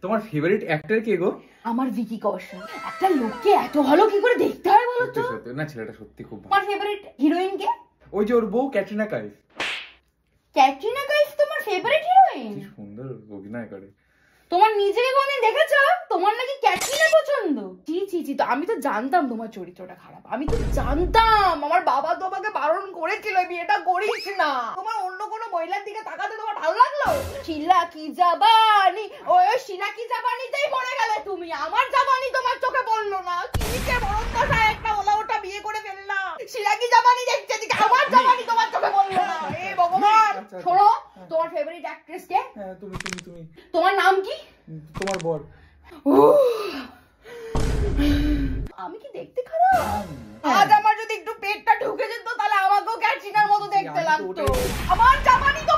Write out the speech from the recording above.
তোমার favourite actor কে গো? আমার ভিকি কৌশল। একটা লোককে এত ভালো কি করে দেখতে হয় বলো তো? সত্যি না, ছেলেটা সত্যি খুব ভালো। তোমার ফেভারিট হিরোইন কে? ওই যে ওর বউ ক্যাটরিনা কাইফ। ক্যাটরিনা কাইফ তোমার ফেভারিট হিরোইন? কি সুন্দর অভিনয় করে। তোমার নিজেকে কোনদিন দেখেছো তোমার নাকি ক্যাটরিনা পছন্দ? জি জি জি, তো আমি তো জানতাম তোমার চরিত্রটা খারাপ, আমি তো জানতাম। আমার বাবা তোমাকে বারণ করেছিল বিয়েটা করিস না। তোমার অন্য কোনো মহিলার দিকে তাকাতে তোমার ভালো লাগলো? শিলা কি জাবানি, ওই শিলা কি জাবানিতেই মরে গেলে তুমি। আমার জাবানি তোমার চোখে পড়লো না? কিসে বরদ্দশায় একটা ওলা ওটা বিয়ে করে ফেললাম। শিলা কি জাবানি দেখতে দিকে আমার জাবানি তোমার চোখে পড়লো না? এ ভগবান। শোনো, তোমার ফেভারিট অ্যাক্ট্রেস কে? হ্যাঁ তুমি তুমি তুমি। তোমার নাম কি? তোমার বর। আমি কি দেখতে খারাপ? আজ আমার যদি একটু পেটটা ঢুকে যেত তাহলে আমাকেও ক্যাটরিনার মতো দেখতে লাগতো। আমার জামানি তো